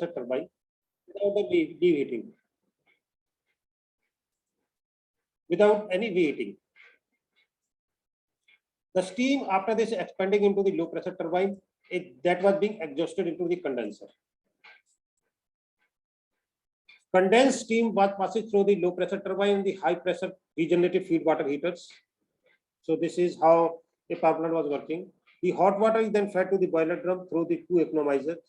compressor turbine without the deheating, without any reheating. The steam after this expanding into the low pressure turbine, that was being exhausted into the condenser. Condensed steam was passing through the low pressure turbine in the high pressure regenerative feed water heaters. So this is how a power plant was working. The hot water is then fed to the boiler drum through the two economizers.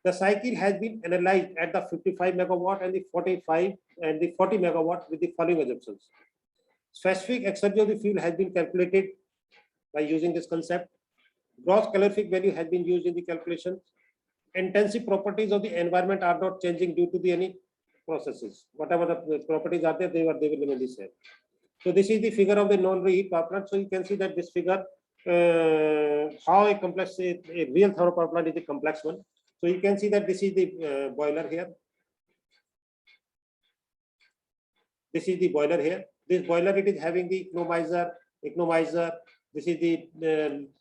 The cycle has been analyzed at the 55 megawatt and the 45 and the 40 megawatt with the following assumptions. Specific exergy of the fuel has been calculated by using this concept. Gross calorific value has been used in the calculation. Intensive properties of the environment are not changing due to the any processes. Whatever the properties are there, they will remain the same. So this is the figure of the non-reheat power plant. So you can see that this figure, how a complex, a real thermal power plant is a complex one. So you can see that this is the boiler here. This is the boiler here. This boiler, it is having the economizer. This is the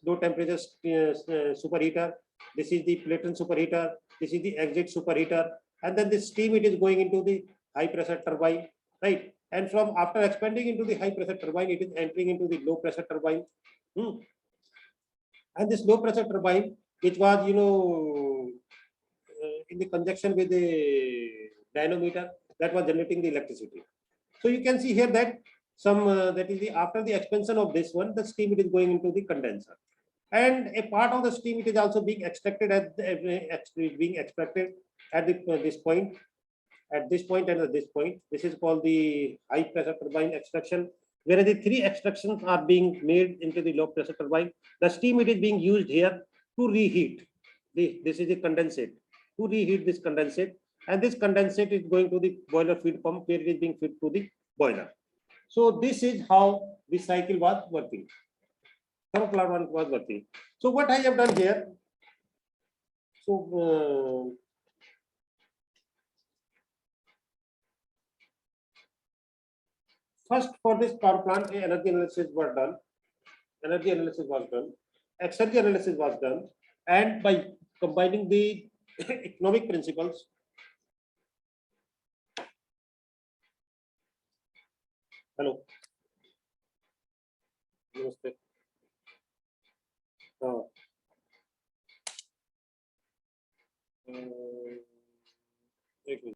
low temperature superheater. This is the Platon superheater. This is the exit superheater. And then the steam, it is going into the high pressure turbine, right? And from after expanding into the high pressure turbine, it is entering into the low pressure turbine. And this low pressure turbine, which was, in the conjunction with the dynamometer, that was generating the electricity. So you can see here that that is the after the expansion of this one, the steam, it is going into the condenser, and a part of the steam, it is also being extracted at this point, and at this point. This is called the high pressure turbine extraction, whereas the three extractions are being made into the low pressure turbine. The steam, it is being used here to reheat. This is the condensate, to reheat this condensate, and this condensate is going to the boiler feed pump, where it is being fed to the boiler. So this is how the cycle was working. Thermal plant was working. So what I have done here, so first for this power plant, energy analysis was done. Exergy analysis was done, and by combining the economic principles, hello, namaste. एक minute.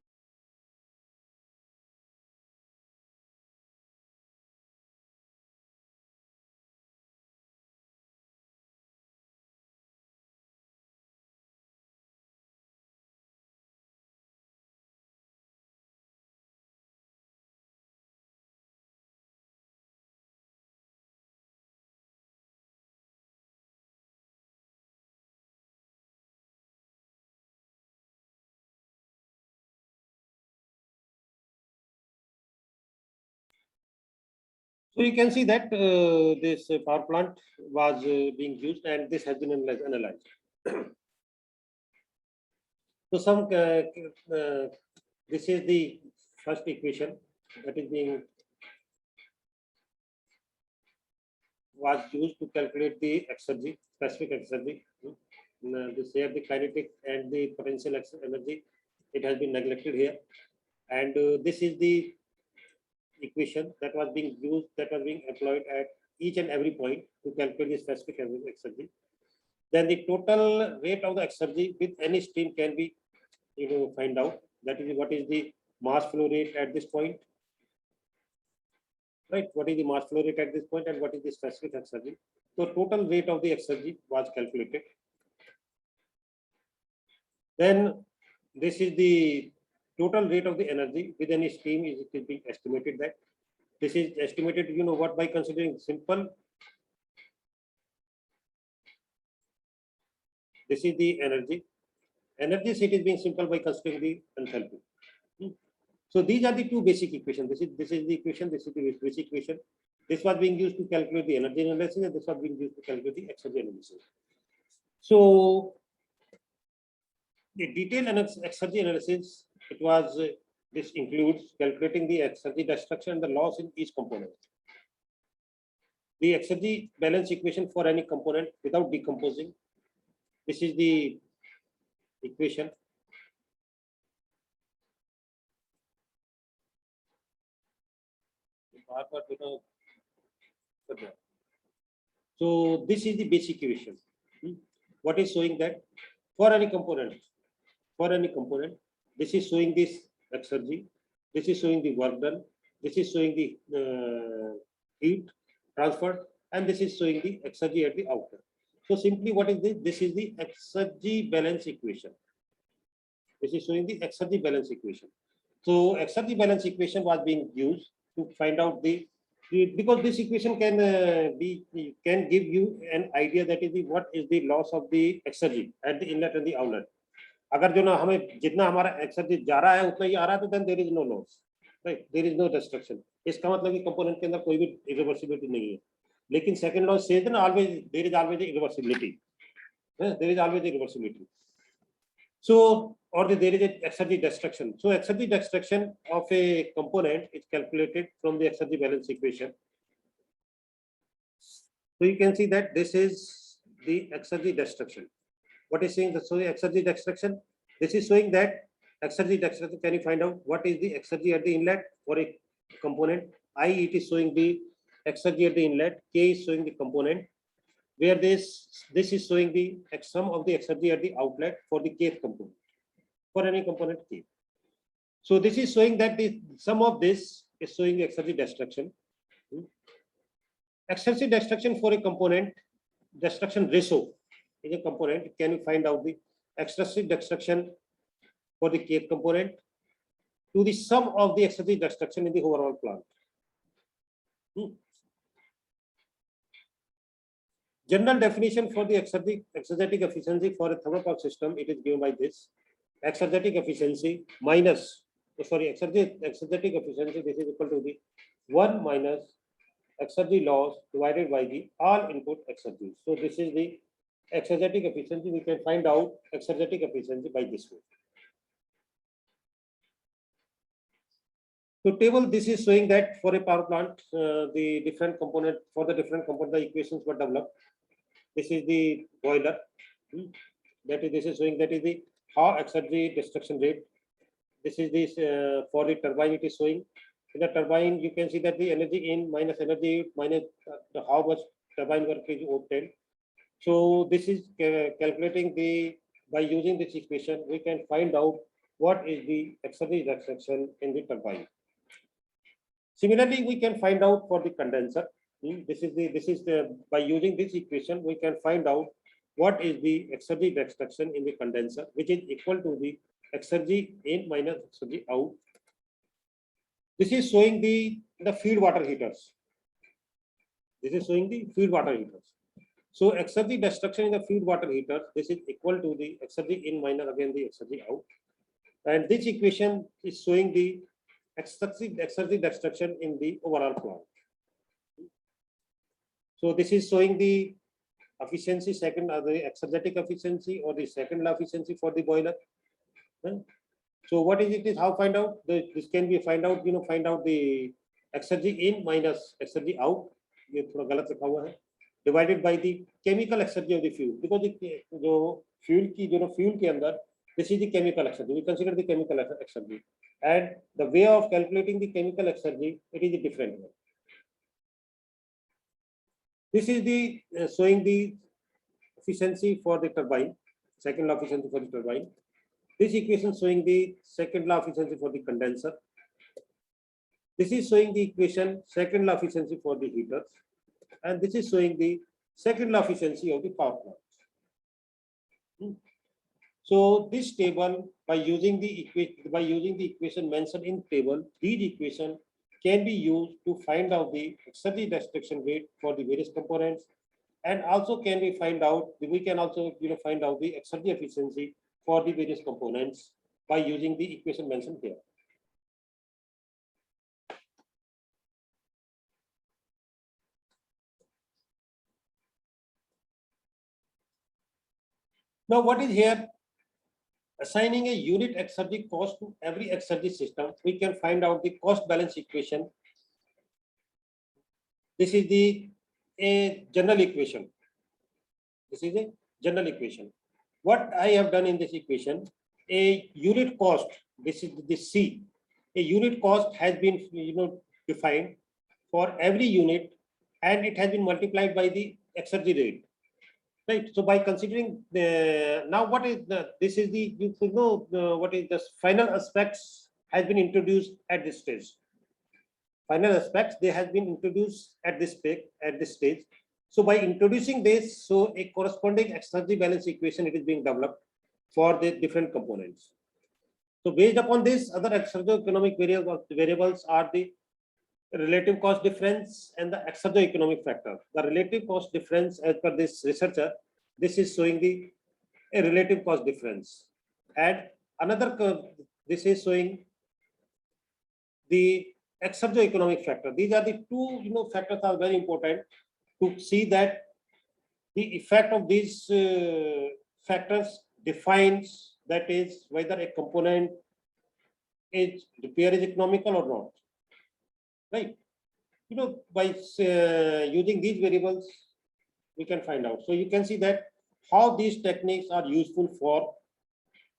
So you can see that this power plant was being used, and this has been analyzed. So this is the first equation that is being was used to calculate the exergy, specific exergy. This here the kinetic and the potential energy, it has been neglected here, and this is the equation that was being used, that was being employed at each and every point to calculate the specific exergy. Then the total rate of the exergy with any stream can be find out. That is what is the mass flow rate at this point, right? What is the mass flow rate at this point, and what is the specific exergy? So total rate of the exergy was calculated. Then this is the total rate of the energy with any steam is being estimated. That this is estimated, what, by considering simple. This is the energy. Energy sheet is being simple by considering the enthalpy. So these are the two basic equations. This is the equation. This is the basic equation. This was being used to calculate the energy analysis, and this was being used to calculate the exergy analysis. So the detailed exergy analysis, it was this includes calculating the exergy destruction and the loss in each component. The exergy balance equation for any component without decomposing. This is the equation. So this is the basic equation. What is showing that for any component, this is showing this exergy, this is showing the work done, this is showing the heat transferred, and this is showing the exergy at the outlet. So simply what is this? This is the exergy balance equation. This is showing the exergy balance equation. So exergy balance equation was being used to find out because this equation can can give you an idea that is what is the loss of the exergy at the inlet and the outlet. अगर जो ना हमें जितना हमारा exergy जा रहा है उतना ही आ रहा है तो then there is no loss, right, there is no destruction. इसका मतलब कि कंपोनेंट के अंदर कोई भी इरिवर्सिबिलिटी नहीं है. लेकिन सेकंड लॉ सेज ना always there is always irreversibility, there is always irreversibility. So or there is a exergy destruction. So exergy destruction of a component is calculated from the exergy balance equation. So you can see that this is the exergy destruction. What is saying the exergy destruction? This is showing that exergy destruction. Can you find out what is the exergy at the inlet for a component? I, it is showing the exergy at the inlet. K is showing the component. Where this is showing the sum of the exergy at the outlet for the kth component, for any component k. So this is showing that the sum of this is showing the exergy destruction. Exergy destruction for a component, destruction ratio is a component. Can you find out the exergy destruction for the kth component to the sum of the exergy destruction in the overall plant? General definition for the exergetic efficiency for a thermopower system, it is given by this: exergetic efficiency minus, exergetic efficiency, this is equal to the 1 minus exergy loss divided by the all input exergy. So this is the exergetic efficiency. We can find out exergetic efficiency by this way. So table, this is showing that for a power plant, the different component, the equations were developed. This is the boiler. This is showing that is the how exergy destruction rate. This is this for the turbine. It is showing in the turbine. You can see that the energy in minus energy minus how much turbine work is obtained. So this is calculating the, by using this equation, we can find out what is the exergy destruction in the turbine. Similarly, we can find out for the condenser. This is the by using this equation, we can find out what is the exergy destruction in the condenser, which is equal to the exergy in minus exergy out. This is showing the feed water heaters. This is showing the feed water heaters. So exergy destruction in the feed water heaters, this is equal to the exergy in minus again the exergy out. And this equation is showing the exergy destruction in the overall plant. So this is showing the efficiency, second the exergetic efficiency or the second law efficiency for the boiler. So what is it? Is how find out this can be find out find out the exergy in minus exergy out. ये थोड़ा गलत लिखा हुआ है. Divided by the chemical exergy of the fuel, because जो fuel की fuel के अंदर, this is the chemical exergy. We consider the chemical exergy, and the way of calculating the chemical exergy, it is a different way. This is the showing the efficiency for the turbine, second law efficiency for the turbine. This equation showing the second law efficiency for the condenser. This is showing the equation second law efficiency for the heaters, and this is showing the second law efficiency of the power plant. So this table, by using the equation mentioned in table, these equation can be used to find out the exergy destruction rate for the various components, and also can be find out, we can also find out the exergy efficiency for the various components by using the equation mentioned here. Now what is here? Assigning a unit exergy cost to every exergy system, we can find out the cost balance equation. This is a general equation. This is a general equation. What I have done in this equation, a unit cost, this is the C. A unit cost has been defined for every unit, and it has been multiplied by the exergy rate. Right. So by considering the now what is the this is the you know what is the final aspects has been introduced at this stage. Final aspects they has been introduced at this stage. So by introducing this, so a corresponding exergy balance equation it is being developed for the different components. So based upon this, other exergo-economic variables are the relative cost difference and the exergo-economic factor. The relative cost difference, as per this researcher, this is showing the a relative cost difference, and another curve, this is showing the exergo-economic factor. These are the two factors are very important to see that the effect of these factors defines that is whether a component is repair is economical or not, right? By using these variables we can find out. So you can see that how these techniques are useful for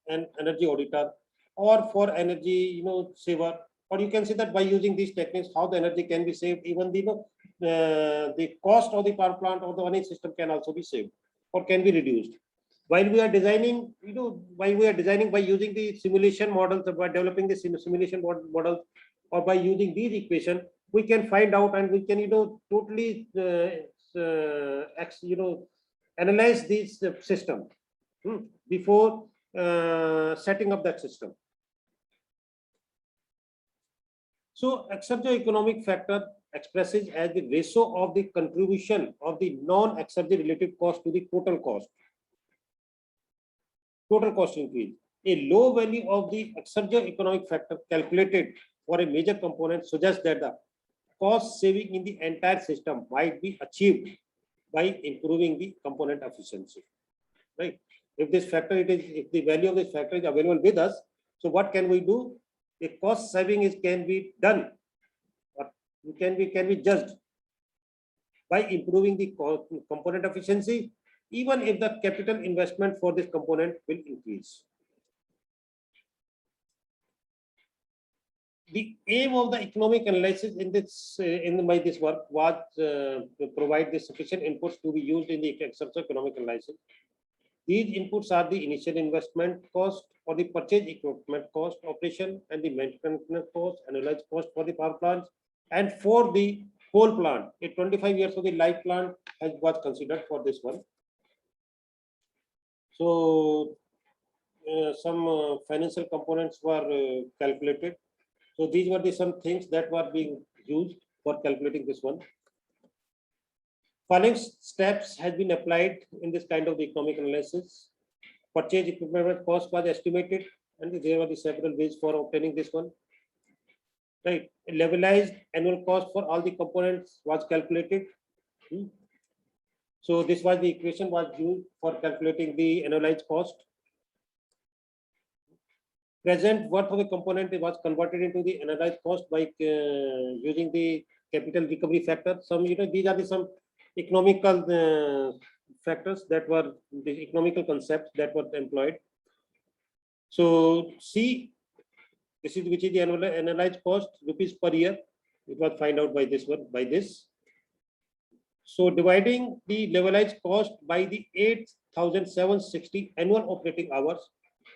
an energy auditor or for energy saver, or you can see that by using these techniques how the energy can be saved, even the cost of the power plant or the running system can also be saved or can be reduced. While we are designing, by using the simulation models, by developing the simulation models, or by using these equations, we can find out and we can totally analyze this system before setting up that system. So exergo-economic factor expresses as the ratio of the contribution of the non-exergy related cost to the total cost increase. A low value of the exergo-economic factor calculated for a major component suggests that the cost saving in the entire system might be achieved by improving the component efficiency, right? If this factor if the value of this factor is available with us, so what can we do? A cost saving can be done, or can be judged by improving the component efficiency, even if the capital investment for this component will increase. The aim of the economic analysis in this this work was to provide the sufficient inputs to be used in the economic analysis. These inputs are the initial investment cost or the purchase equipment cost, operation and the maintenance cost, annualized cost for the power plants, and for the whole plant. A 25 years of the life plant was considered for this one. So some financial components were calculated. So these were some things that were being used for calculating this one. Following steps has been applied in this kind of the economic analysis. Purchase equipment cost was estimated, and there were the several ways for obtaining this one. Right, a levelized annual cost for all the components was calculated. So this was the equation was used for calculating the annualized cost. Present worth of the component was converted into the annualized cost by using the capital recovery factor. These are some economical factors that were the economical concepts that were employed. So C, which is the annualized cost rupees per year. It was find out by this one, by this. So dividing the levelized cost by the 8,760 annual operating hours,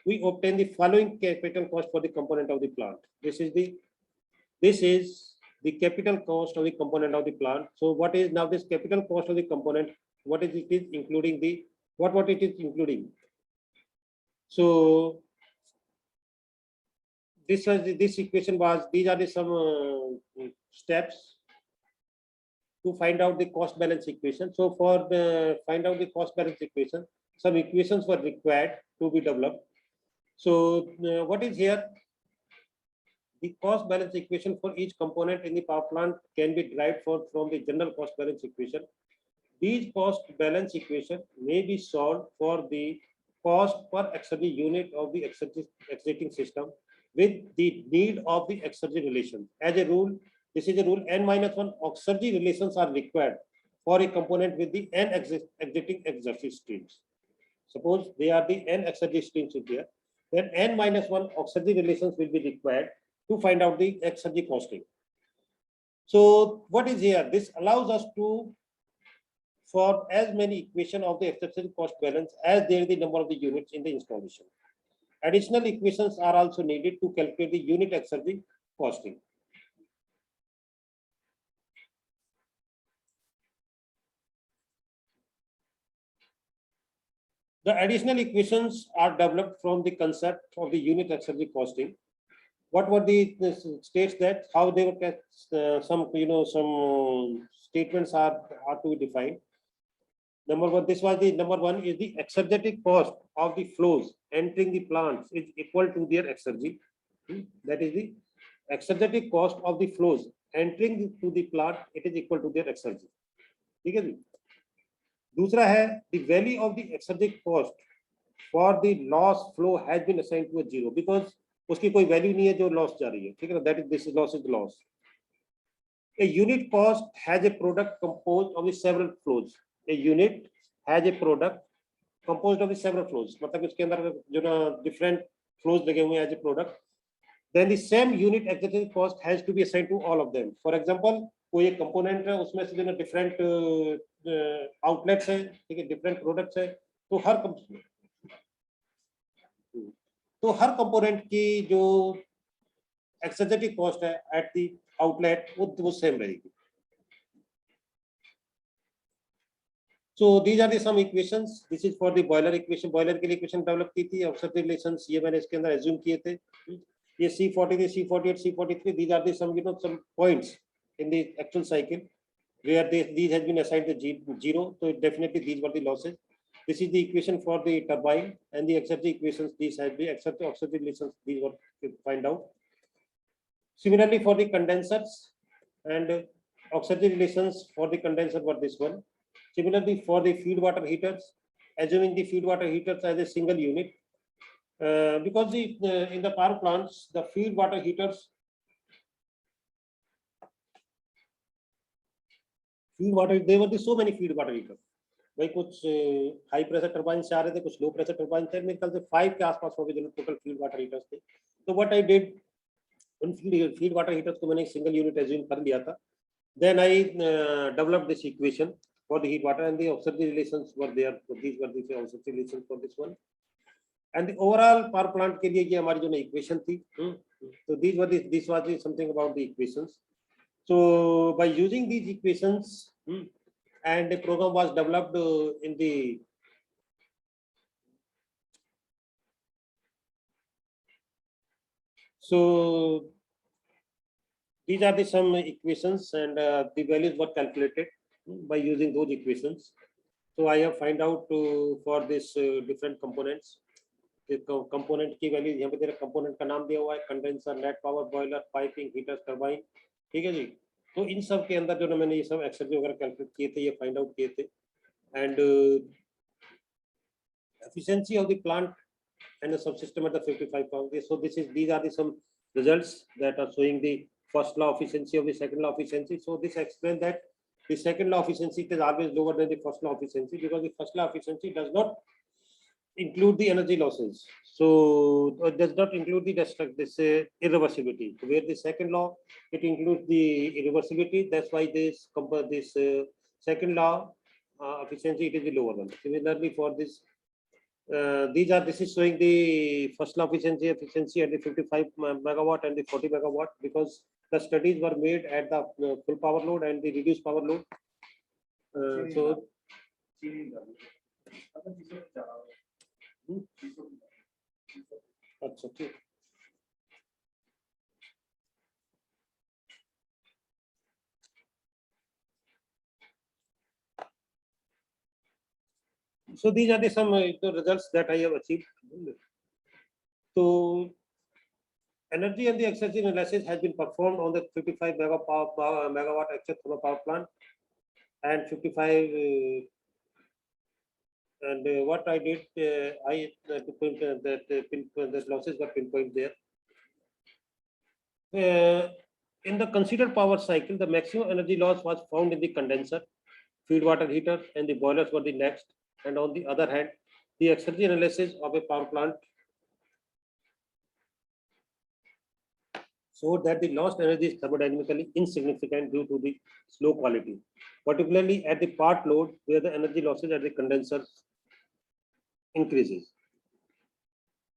we obtain the following capital cost for the component of the plant. This is the capital cost of the component of the plant. So what is now this capital cost of the component? What is it is including the what it is including? So this equation was, these are the some steps to find out the cost balance equation. So for the find out the cost balance equation, some equations were required to be developed. So what is here? The cost balance equation for each component in the power plant can be derived from the general cost balance equation. These cost balance equation may be solved for the cost per exergy unit of the exerting system with the need of the exergy relation. As a rule, this is a rule, n-1 exergy relations are required for a component with the n exiting exergy streams. Suppose they are the n exergy streams in here, then n-1 exergy relations will be required to find out the exergy costing. So what is here? This allows us to for as many equation of the exergy cost balance as there is the number of the units in the installation. Additional equations are also needed to calculate the unit exergy costing. The additional equations are developed from the concept of the unit exergy costing. What were the states that how they were some statements are to be defined. Number one, this was the number one is the exergetic cost of the flows entering the plants is equal to their exergy. That is the exergetic cost of the flows entering to the plant, it is equal to their exergy. ठीक है जी. दूसरा है the value of the exergic cost for the loss flow has been assigned to a zero because उसकी कोई value नहीं है जो loss जा रही है, ठीक है ना. That is this loss is loss. A unit cost has a product composed of the several flows. A unit has a product composed of the several flows. मतलब इसके अंदर जो ना different flows लगे हुए हैं as a product. Then the same unit exergy cost has to be assigned to all of them. For example, कोई एक component है उसमें से जो ना different outlets है, ठीक है, different products है, तो हर component की जो exergetic cost है at the outlet वो same रहेगी. So these are the some equations. This is for the boiler equation. Boiler के लिए equation develop की थी. Auxiliary relations ये मैंने इसके अंदर assume किए थे. ये C40, C48, C43. These are the some points in the actual cycle where these has been assigned to zero. So definitely these were the losses. This is the equation for the turbine and the exergy equations. These have been except the auxiliary relations. These were to find out. Similarly for the condensers and auxiliary relations for the condenser were this one. Similarly, for the feed water heaters, assuming the feed water heaters as a single unit, because in the power plants, the feed water heaters, there were so many feed water heaters. भाई कुछ high pressure turbine से आ रहे थे, कुछ low pressure turbine थे, मेरे ख्याल से 5 के आसपास हो गए जो टोटल फीड वाटर हीटर्स थे. तो व्हाट आई डिड, उन फीड वाटर हीटर्स को मैंने सिंगल यूनिट एज्यूम कर लिया था. Then I developed this equation for the heat water and the auxiliary relations were there. So these were the auxiliary relations for this one. And the overall power plant के लिए ये हमारी जो equation थी. So this was something about the equations. So by using these equations, and the program was developed in the so these are the some equations and the values were calculated by using those equations. So I have find out for this different components. The component की value यहाँ पे तेरा component का नाम दिया हुआ है, condenser, net power, boiler, piping, heaters, turbine, ठीक है जी. तो इन सब के अंदर जो ना मैंने ये सब एक्सरजी वगैरह कैलकुलेट किए थे, ये फाइंड आउट किए थे. And efficiency of the plant and the subsystem at the 55 pounds. So these are the some results that are showing the first law efficiency of the second law efficiency. So this explains that the second law efficiency is always lower than the first law efficiency because the first law efficiency does not include the energy losses. So it does not include the irreversibility. Where the second law, it includes the irreversibility. That's why this second law efficiency, it is the lower one. Similarly for this, this is showing the first law efficiency at the 55 megawatt and the 40 megawatt because the studies were made at the full power load and the reduced power load. अच्छा ठीक. So these are the some results that I have achieved. So energy and the exergy analysis has been performed on the 55 megawatt actual thermal power plant and 55 and what I did, I to point that losses were pinpoint there. In the considered power cycle, the maximum energy loss was found in the condenser, feed water heater, and the boilers were the next. And on the other hand, the exergy analysis of a power plant showed that the lost energy is thermodynamically insignificant due to the slow quality, particularly at the part load where the energy losses at the condenser increases.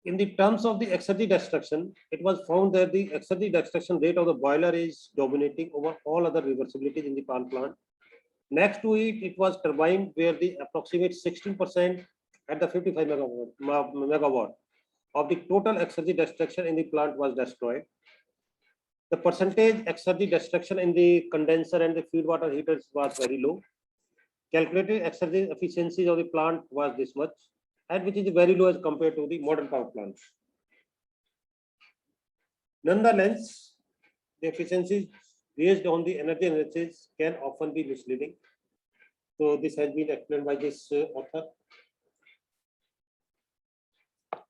In the terms of the exergy destruction, it was found that the exergy destruction rate of the boiler is dominating over all other reversibilities in the power plant. Next to it, it was turbine where the approximate 16% at the 55 megawatt of the total exergy destruction in the plant was destroyed. The percentage exergy destruction in the condenser and the feed water heaters was very low. Calculated exergy efficiency of the plant was this much, and which is very low as compared to the modern power plants. Nonetheless, the efficiencies based on the energy analysis can often be misleading. So this has been explained by this author.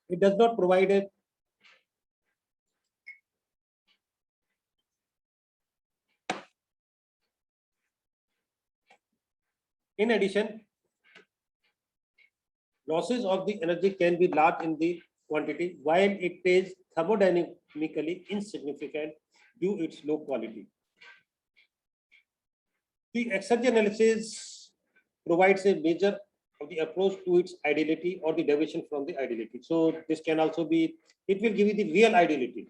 It does not provide a in addition, losses of the energy can be large in the quantity while it is thermodynamically insignificant due to its low quality. The exergy analysis provides a measure of the approach to its ideality or the deviation from the ideality. So this can also be, it will give you the real ideality.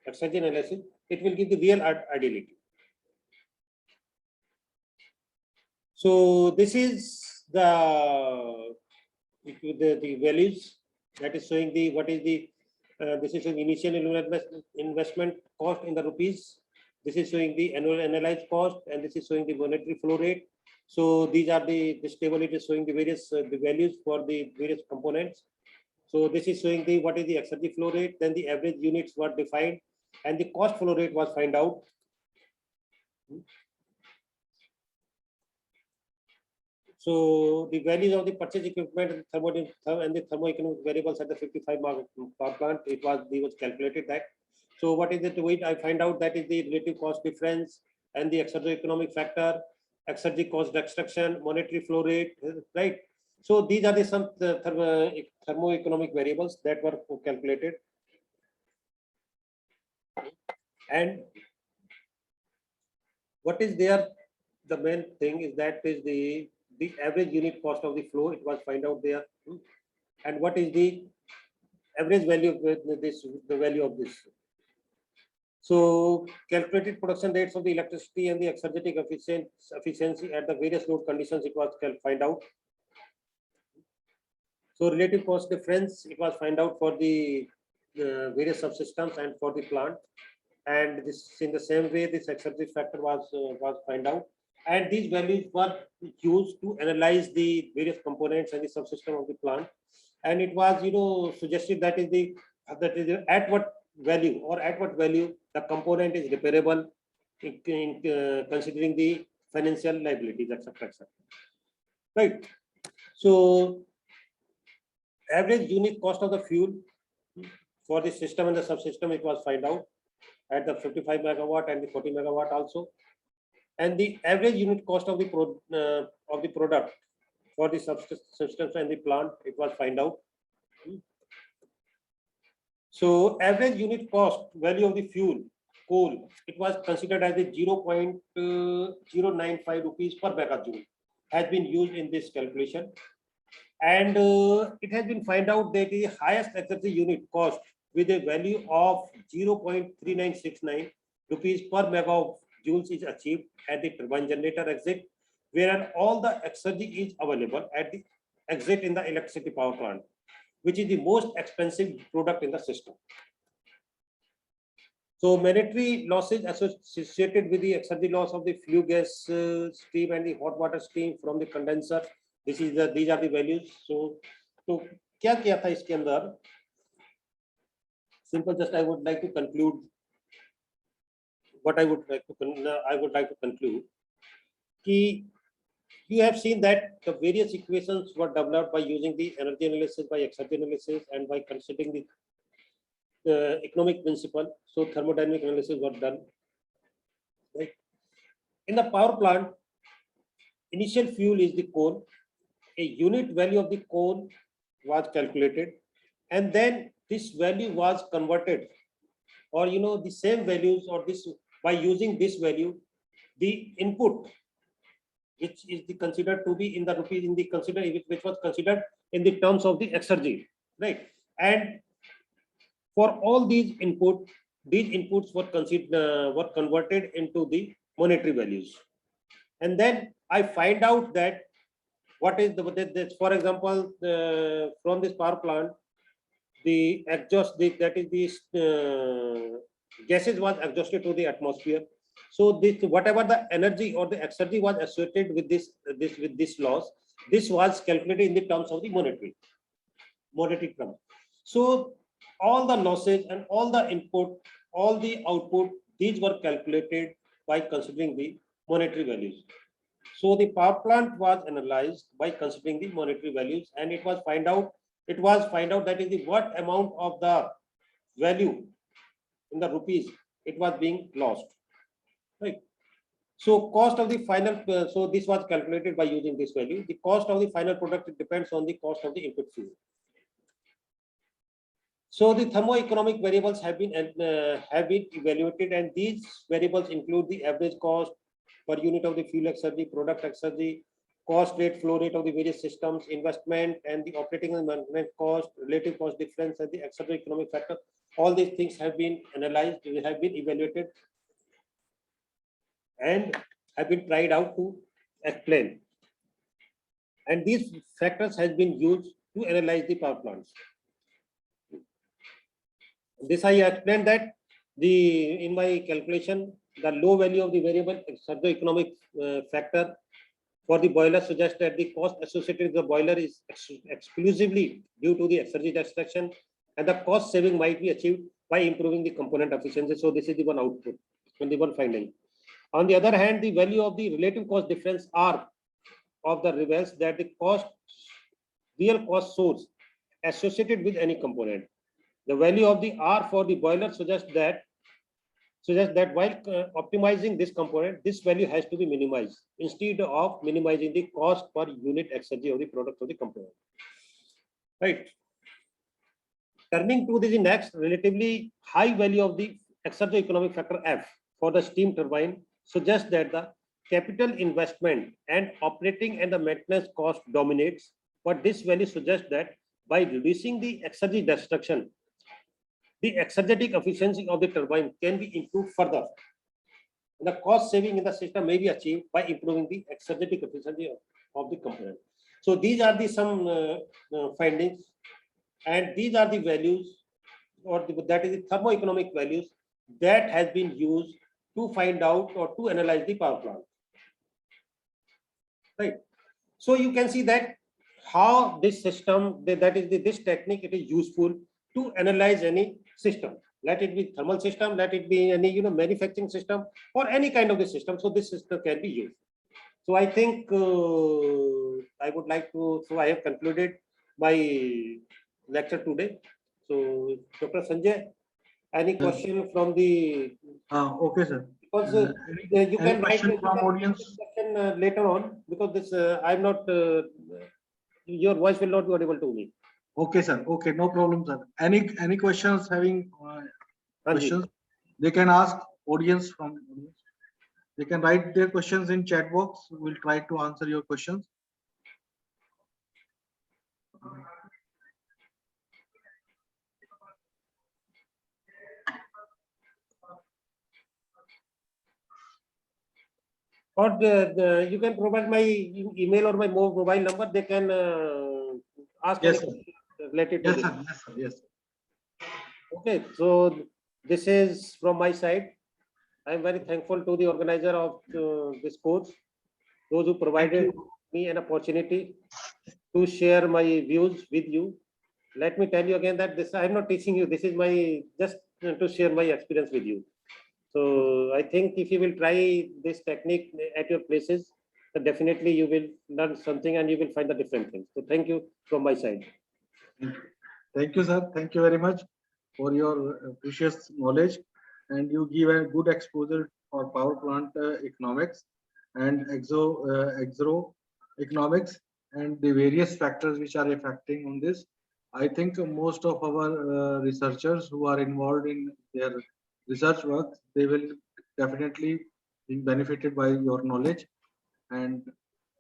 Exergy analysis, it will give the real ideality. So this is the values that is showing the what is the this is an initial investment cost in the rupees. This is showing the annual analyzed cost, and this is showing the monetary flow rate. So these are this table. It is showing the various the values for the various components. So this is showing the what is the exergy flow rate. Then the average units were defined, and the cost flow rate was found out. So the values of the purchase equipment and the thermoeconomic variables at the 55 power plant, it was calculated that. So what is the weight? I find out that is the relative cost difference and the exergoeconomic factor, exergy cost destruction, monetary flow rate, right? So these are the some thermoeconomic variables that were calculated. And what is there? The main thing is that is the average unit cost of the flow. It was find out there. And what is the average value of this, the value of this. So calculated production rates of the electricity and the exergetic efficiency at the various load conditions, it was find out. So relative cost difference, it was find out for the various subsystems and for the plant. And this in the same way, this exergy factor was find out. And these values were used to analyze the various components and the subsystem of the plant. And it was, suggested that is at what value the component is repairable in considering the financial liabilities, etc., etc. Right. So average unit cost of the fuel for the system and the subsystem, it was find out at the 55 megawatt and the 40 megawatt also. And the average unit cost of the product for the subsystems and the plant, it was find out. So average unit cost value of the fuel, coal, it was considered as a 0.095 rupees per megajoule has been used in this calculation. And it has been find out that the highest exergy unit cost with a value of 0.3969 rupees per megajoule is achieved at the turbine generator exit, where all the exergy is available at the exit in the electricity power plant, which is the most expensive product in the system. So monetary losses associated with the exergy loss of the flue gas stream and the hot water stream from the condenser. These are the values. So क्या किया था इसके अंदर? Simple, just I would like to conclude what I would like to conclude. Ki you have seen that the various equations were developed by using the energy analysis, by exergy analysis, and by considering the economic principle. So thermodynamic analysis was done. Right? In the power plant, initial fuel is the coal. A unit value of the coal was calculated, and then this value was converted or the same values, or this, by using this value, the input which is considered to be in the rupees, in the consider, which was considered in the terms of the exergy, right? And for all these inputs were converted into the monetary values, and then I find out that what is for example, from this power plant, the exhaust, that is this gases was exhausted to the atmosphere. So this, whatever the energy or the exergy was associated with this loss, this was calculated in the terms of the monetary term. So all the losses and all the input, all the output, these were calculated by considering the monetary values. So the power plant was analyzed by considering the monetary values, and it was find out that is the what amount of the value in the rupees it was being lost, right? So cost of the final, so this was calculated by using this value. The cost of the final product, it depends on the cost of the input fuel. So the thermoeconomic variables have been evaluated, and these variables include the average cost per unit of the fuel exergy, product exergy, cost rate, flow rate of the various systems, investment, and the operating and maintenance cost, relative cost difference, and the exergy economic factor. All these things have been analyzed, have been evaluated, and have been tried out to explain. And these factors has been used to analyze the power plants. This I explained that in my calculation, the low value of the variable socio-economic factor for the boiler suggests that the cost associated with the boiler is exclusively due to the exergy destruction, and the cost saving might be achieved by improving the component efficiency. So this is the one output and the one finding. On the other hand, the value of the relative cost difference R of the reveals that the real cost source associated with any component. The value of the R for the boiler suggests that while optimizing this component, this value has to be minimized instead of minimizing the cost per unit exergy of the product of the component. Right. Turning to the next, relatively high value of the exergy economic factor F for the steam turbine suggests that the capital investment and operating and the maintenance cost dominates, but this value suggests that by reducing the exergy destruction, the exergetic efficiency of the turbine can be improved further. The cost saving in the system may be achieved by improving the exergetic efficiency of the component. So these are the some findings, and these are the values, or that is the thermoeconomic values that has been used to find out or to analyze the power plant. Right. So you can see that how this system, that is this technique, it is useful to analyze any system. Let it be thermal system, let it be any manufacturing system, or any kind of the system. So this system can be used. So I think I would like to. So I have concluded my lecture today. So Dr. Sanjay, any question from the? Okay, sir. Because you can write from audience question later on, because this I'm not. Your voice will not be audible to me. Okay, sir. Okay, no problem, sir. Any questions having questions? They can ask audience from audience. They can write their questions in chat box. We'll try to answer your questions. Or you can provide my email or my mobile number. They can ask yes, related yes, to sir. Yes, sir. Yes. Okay, so this is from my side. I am very thankful to the organizer of this course, those who provided me an opportunity to share my views with you. Let me tell you again that this I am not teaching you. This is my just to share my experience with you. So I think if you will try this technique at your places, then definitely you will learn something and you will find the different things. So thank you from my side. Thank you, sir. Thank you very much for your precious knowledge, and you give a good exposure for power plant economics and exo economics and the various factors which are affecting on this. I think most of our researchers who are involved in their research work, they will definitely be benefited by your knowledge. And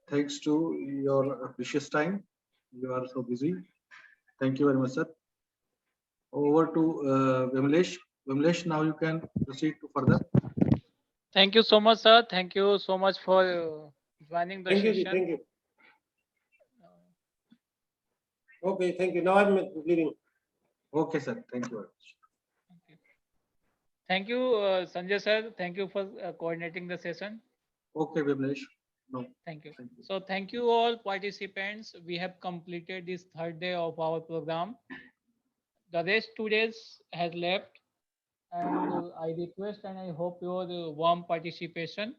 thanks to your precious time, you are so busy. Thank you very much, sir. Over to Vimlesh. Vimlesh, now you can proceed to further. Thank you so much, sir. Thank you so much for joining the Thank you, ji, session. thank you. Okay, thank you. Now I'm leaving. Okay, sir. Thank you very much. Thank you, Sanjay sir. Thank you for coordinating the session. Okay, Vimlesh. No, Thank you. thank you. So thank you all participants. We have completed this third day of our program. The rest 2 days has left, and I request and I hope your warm participation.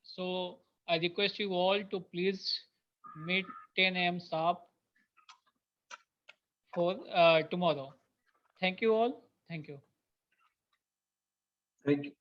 So I request you all to please meet 10 a.m. sharp for tomorrow. Thank you all. Thank you. Thank you.